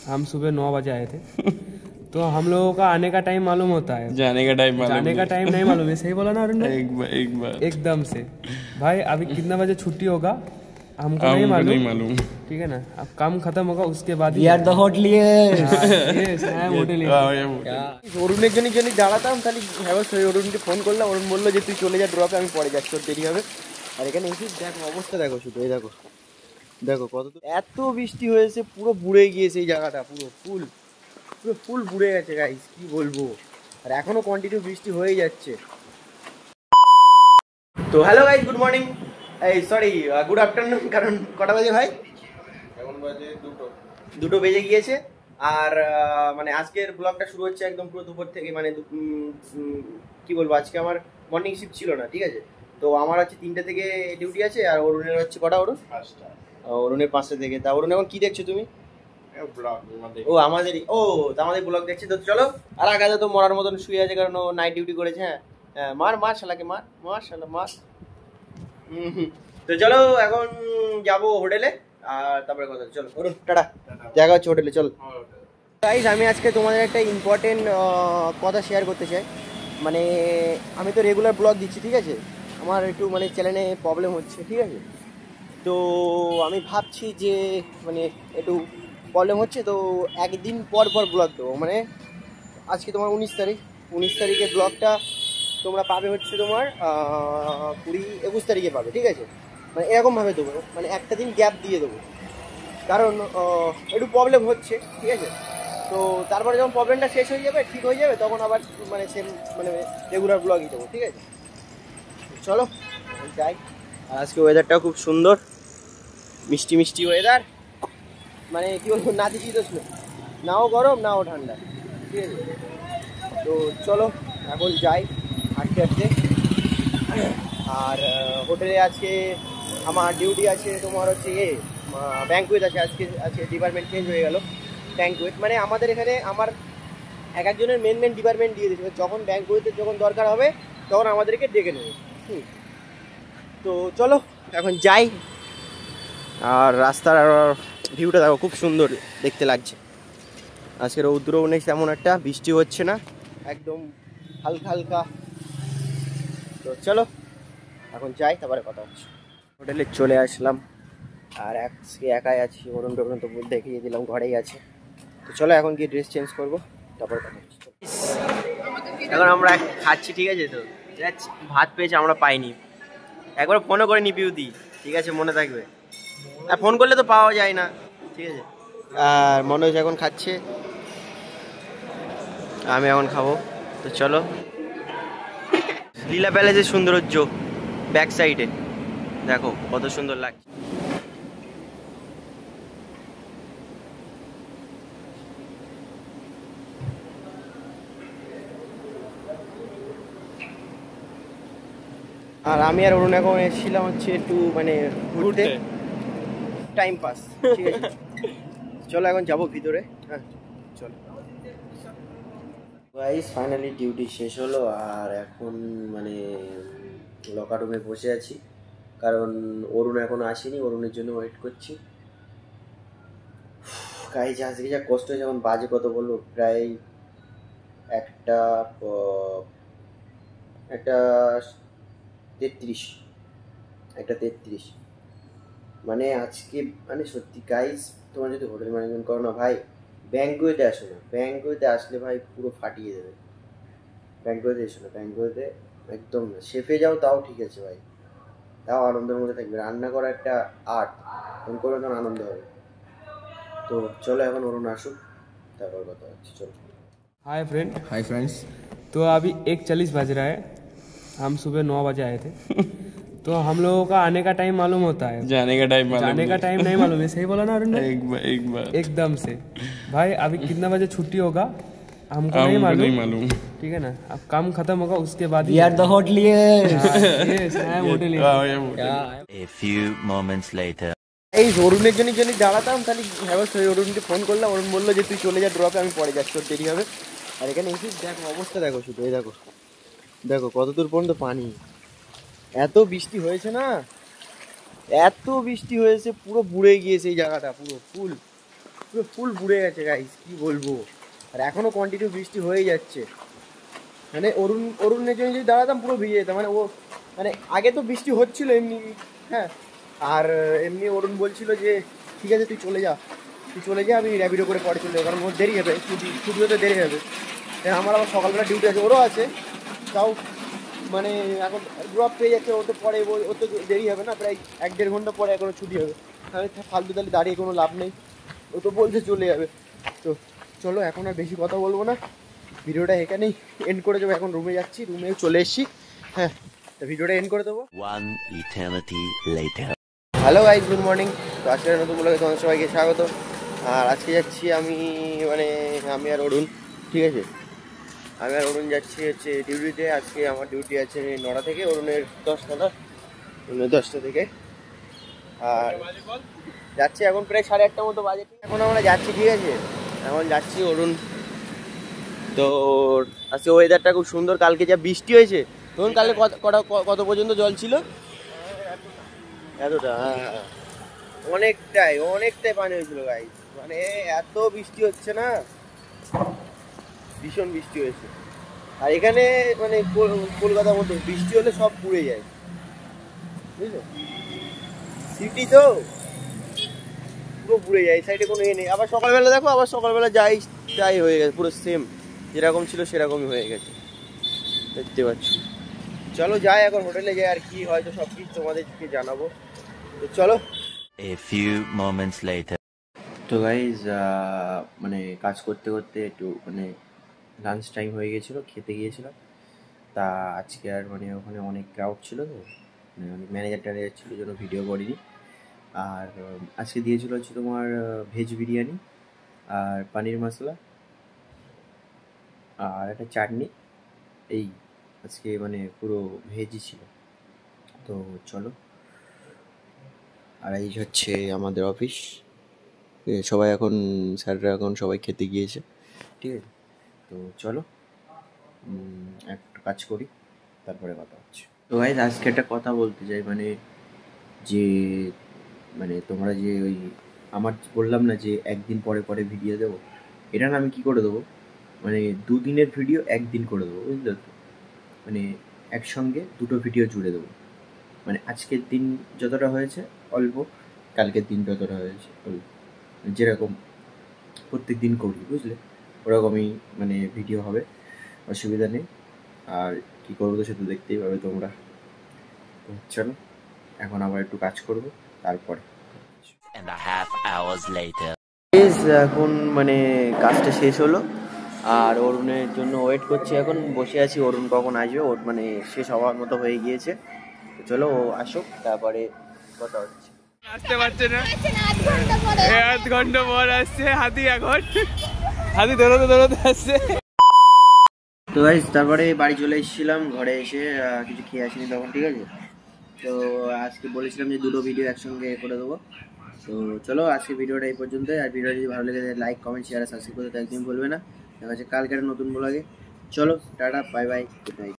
हम सुबह 9 बजे आए थे तो हम लोगों का आने का टाइम मालूम होता है, जाने का टाइम नहीं मालूम है। सही बोला ना अरुण भाई? एक बार एकदम से भाई अभी कितना बजे छुट्टी होगा हमको नहीं मालूम, ठीक है ना। अब काम खत्म होगा उसके बाद ही অরুণের জন্য দাঁড়াতাম, তাহলে অরুণকে ফোন করলাম, অরুণ বললো যে তুই চলে যা ড্রপে, আমি পরে যাচ্ছি, তোর দেরি হবে। আর এখানে এসে দেখো অবস্থা, দেখো শুধু এই দেখো, দেখো কত এত বৃষ্টি হয়েছে, পুরো বুড়ে গিয়েছে এই জায়গাটা, পুরো ফুল বুড়ে গেছে গাইস, কি বলবো। আর এখনো কন্টিনিউ বৃষ্টি হয়ে যাচ্ছে। তো হ্যালো গাইস, গুড মর্নিং, এই সরি গুড আফটারনুন, কারণ কটা বাজে ভাই? এখন বাজে দুটো বেজে গিয়েছে। আর মানে আজকের ব্লগটা শুরু হচ্ছে একদম পুরো দুপুর থেকে, মানে কি বলবো, আজকে আমার মর্নিং শিফট ছিল না, ঠিক আছে। তো আমার হচ্ছে 3টে থেকে ডিউটি আছে, আর অরুণের হচ্ছে কটা? অরুণের 5টা থেকে। তা অরুণ এখন কি দেখছো তুমি? ও আমাদের ব্লগ দেখছি। তো চলো, আর আগে তো মরার মতন শুয়ে আছে, কারণ ও নাইট ডিউটি করেছে। হ্যাঁ মার শালাকে, মার শালা মার। তো চলো এখন যাবো হোটেলে, আর তারপরে কথা। চলো অরুণ, টাটা, দেখা হচ্ছে হোটেলে, চল। গাইস, আমি আজকে তোমাদের একটা ইম্পর্টেন্ট কথা শেয়ার করতে চাই। মানে আমি তো রেগুলার ব্লগ দিচ্ছি, ঠিক আছে, আমার একটু মানে চ্যানেলে প্রবলেম হচ্ছে, ঠিক আছে। তো আমি ভাবছি যে মানে একটু প্রবলেম হচ্ছে, তো একদিন পর ব্লগ দেবো। মানে আজকে তোমার 19 তারিখের ব্লগটা তোমরা পাবে হচ্ছে তোমার 20-21 তারিখে পাবে, ঠিক আছে। মানে এরকমভাবে দেবো, মানে একটা দিন গ্যাপ দিয়ে দেবো, কারণ একটু প্রবলেম হচ্ছে, ঠিক আছে। তো তারপরে যখন প্রবলেমটা শেষ হয়ে যাবে, ঠিক হয়ে যাবে, তখন আবার মানে সেম মানে রেগুলার ব্লগই দেবো, ঠিক আছে। চলো যাই। আর আজকে ওয়েদারটাও খুব সুন্দর, মিষ্টি ওয়েদার, মানে কি বলবো, নাতিশীতোষ্ণ, নাও গরম নাও ঠান্ডা, ঠিক আছে। তো চলো এখন যাই হাঁটতে। আর হোটেলে আজকে আমার ডিউটি আছে তোমার হচ্ছে ব্যাঙ্কুয়েট আছে, আজকে ডিপার্টমেন্ট চেঞ্জ হয়ে গেল। ব্যাঙ্কুয়েট মানে আমাদের এখানে আমার একজনের মেন ডিপার্টমেন্ট দিয়ে দিয়েছে, যখন ব্যাঙ্কুয়েটের যখন দরকার হবে তখন আমাদেরকে ডেকে নেবে। তো চলো এখন যাই। আর রাস্তার ভিউটা দেখো, খুব সুন্দর দেখতে লাগছে। আজকে রৌদ্রও নেই তেমন একটা, বৃষ্টি হচ্ছে না, একদম হালকা। তো চলো এখন যাই, তারপরে কথা হচ্ছে। হোটেলে চলে আসলাম, আর আজকে একাই আছি, অরুণ তো দেখিয়ে দিলাম ঘরেই আছে। তো চলো এখন গিয়ে ড্রেস চেঞ্জ করবো, তারপরে কথা হচ্ছে। এখন আমরা খাচ্ছি, ঠিক আছে। তো ভাত পেয়েছি, আমরা পাইনি, একবার ফোনও করে নিপিউদি, ঠিক আছে, মনে থাকবে। আর ফোন করলে তো পাওয়া যায় না, ঠিক আছে। আর মনোজ এখন খাচ্ছে, আমি এখন খাবো। তো চলো, লীলা প্যালেসের সৌন্দর্য ব্যাক সাইডে দেখো কত সুন্দর লাগছে। আর আমি আর অরুণ এখন এসেছিলাম হচ্ছে একটু মানে ঘুরতে, টাইম পাস, ঠিক আছে। চলো এখন যাবো ভিতরে, হ্যাঁ চলো। গাইস ফাইনালি ডিউটি শেষ হলো, আর এখন মানে লকার রুমে বসে আছি, কারণ অরুণ এখনো আসেনি, অরুণের জন্য ওয়েট করছি। গাইস আজকে যা কষ্ট হয়েছে, এখন বাজে কত বলবো, প্রায় একটা 33 মানে আজকে মানে সত্যি গাইস, তোমার যদি হোটেল ম্যানেজমেন্ট করো না ভাই, ব্যাঙ্কুয়েটে আসো না, ব্যাঙ্কুয়েটে আসলে ভাই পুরো ফাটিয়ে দেবে। ব্যাঙ্কুয়েটে এসো না, ব্যাঙ্কুয়েটে একদম না। শেফে যাও তাও ঠিক আছে ভাই, তাও আনন্দের মধ্যে থাকবে। রান্না করা একটা আর্ট, ফোন করে তখন আনন্দ হবে। তো চলো এখন অরুণ আসুক, তারপর কথা হচ্ছে, চলো। हाय फ्रेंड्स, तो अभी 1:40 बज रहा है, हम सुबह 9 बजे आए थे तो हम लोगों का आने का टाइम मालूम होता है, जाने का टाइम नहीं मालूम है। सही बोला ना अरुण? एक बार एकदम से भाई अभी कितना बजे छुट्टी होगा हमको नहीं मालूम, ठीक है ना। अब काम खत्म होगा उसके बाद ही। এই অরুণের জন্য দাঁড়াতাম, তাহলে অরুণকে ফোন করলাম, অরুণ বললো যে তুই চলে যা ড্রপে, আমি পরে যাচ্ছি, তোর দেরি হবে। আর এখানে এসে দেখো অবস্থা, দেখো শুধু এই দেখো কত দূর পর্যন্ত পানি। এত বৃষ্টি হয়েছে না, পুরো বুড়ে গিয়েছে এই জায়গাটা, পুরো পুরো ফুল বুড়ে গেছে গাইস, কি বলবো। আর এখনো কন্টিনিউ বৃষ্টি হয়ে যাচ্ছে, মানে অরুণের জন্য যদি দাঁড়াতাম পুরো ভিজে যেতাম। মানে ও মানে আগে তো বৃষ্টি হচ্ছিল এমনি, হ্যাঁ, আর এমনি অরুণ বলছিল যে ঠিক আছে তুই চলে যা, আমি র্যাপিডো করে পরে চলে যাবো, কারণ ওর দেরি হবে, ছুটি হতে দেরি হবে। আমার আবার সকালবেলা ডিউটি আছে, ওরও আছে, তাও মানে এখন ড্রপ পেয়ে যাচ্ছে, ও তো পরে ও তো দেরি হবে না, প্রায় 1-1.5 ঘন্টা পরে এখনো ছুটি হবে। তাহলে ফালতু তাহলে দাঁড়িয়ে কোনো লাভ নেই, ও তো বলছে চলে যাবে। তো চলো এখন আর বেশি কথা বলবো না, ভিডিওটা এখানেই এন্ড করে দেবো। এখন রুমে যাচ্ছি, রুমে চলে এসেছি, হ্যাঁ, তো ভিডিওটা এন্ড করে দেবো। Hello guys, good morning. তো আজকের নতুন ব্লগে তোমাদের সবাইকে স্বাগত। আর আজকে যাচ্ছি আমি আর অরুণ, ঠিক আছে, আমি আর অরুণ যাচ্ছি হচ্ছে ডিউটিতে। আজকে আমার ডিউটি আছে 9টা থেকে, অরুণের 10টা থেকে। আর যাচ্ছি এখন প্রায় 8:30 মতো বাজে, এখন আমরা যাচ্ছি, ঠিক আছে, এখন যাচ্ছি অরুণ। তো আজকে ওয়েদারটা খুব সুন্দর, কালকে যা বৃষ্টি হয়েছে, তখন কালকে কত পর্যন্ত জল ছিল? এতটা, হ্যাঁ, অনেকটাই পানি হয়েছিল গাইস। মানে এত বৃষ্টি হচ্ছে না, ভীষণ বৃষ্টি হয়েছে। আর এখানে মানে কলকাতার মতো বৃষ্টি হলে সব পুড়ে যায়, বুঝলো, সিটি তো পুরো পুড়ে যায়, সাইডে কোনো নেই। আবার সকালবেলা দেখো, আবার সকালবেলা যাই হয়ে গেছে, পুরো সেম যেরকম ছিল সেরকমই হয়ে গেছে, দেখতে পাচ্ছি। চলো যাই, এখন হোটেলে যাই, আর কি হয়তো সব কিছু তোমাদেরকে জানাবো। তো চলো। A few moments later. তো গাইজ মানে কাজ করতে করতে একটু মানে লাঞ্চ টাইম হয়ে গেছিলো, খেতে গিয়েছিলাম। তা আজকে আর মানে ওখানে অনেক ক্রাউড ছিল, তো মানে অনেক ম্যানেজার ট্যানেজার ছিল, জন্য ভিডিও করিনি। আর আজকে দিয়েছিল হচ্ছে তোমার ভেজ বিরিয়ানি আর পানির মশলা আর একটা চাটনি, এই আজকে মানে পুরো ভেজই ছিল। তো চলো, আর এই হচ্ছে আমাদের অফিস, সবাই এখন স্যাররা এখন সবাই খেতে গিয়েছে, ঠিক আছে। তো চলো একটা কাজ করি, তারপরে কথা হচ্ছে। তো গাইস আজকে একটা কথা বলতে চাই, মানে যে মানে তোমরা যে ওই আমার বললাম না যে একদিন পরে পরে ভিডিও দেবো, এটা না আমি কী করে দেবো, মানে 2 দিনের ভিডিও 1 দিন করে দেবো, বুঝলে তো, মানে একসঙ্গে 2টো ভিডিও জুড়ে দেবো। মানে আজকের দিন যতটা হয়েছে অল্প, কালকের দিন যতটা হয়েছে অল্প, যেরকম প্রত্যেক দিন করি, বুঝলে, ওরকমই মানে ভিডিও হবে, অসুবিধা নেই। আর কী করবো তো সে তো দেখতেই পাবে তোমরা। চলো এখন আবার একটু কাজ করবো, তারপরে এখন মানে কাজটা শেষ হলো, আর অরুণের জন্য ওয়েট করছি, এখন বসে আছি অরুণ কখন আসবে, ওর মানে শেষ হওয়ার মতো হয়ে গিয়েছে। চলো ও আসুক, তারপরে কথা হচ্ছে। আসতে পারছে না, 1 ঘন্টা পর আসছে হাতি, এখন হাতি দৌড়তে আসছে। তো গাইস তারপরে বাড়ি চলে এসেছিলাম, ঘরে এসে কিছু খেয়ে আসিনি তখন, ঠিক আছে। তো আজকে বলেছিলাম যে 2টো ভিডিও একসঙ্গে করে দেবো। তো চলো আজকে ভিডিওটা এই পর্যন্ত। আর ভিডিও যদি ভালো লেগে থাকে লাইক কমেন্ট শেয়ার সাবস্ক্রাইব করতে একদম ভুলবে না। দেখা যাচ্ছে কালকে একটা নতুন ব্লগে। চলো tata, bye bye, good night.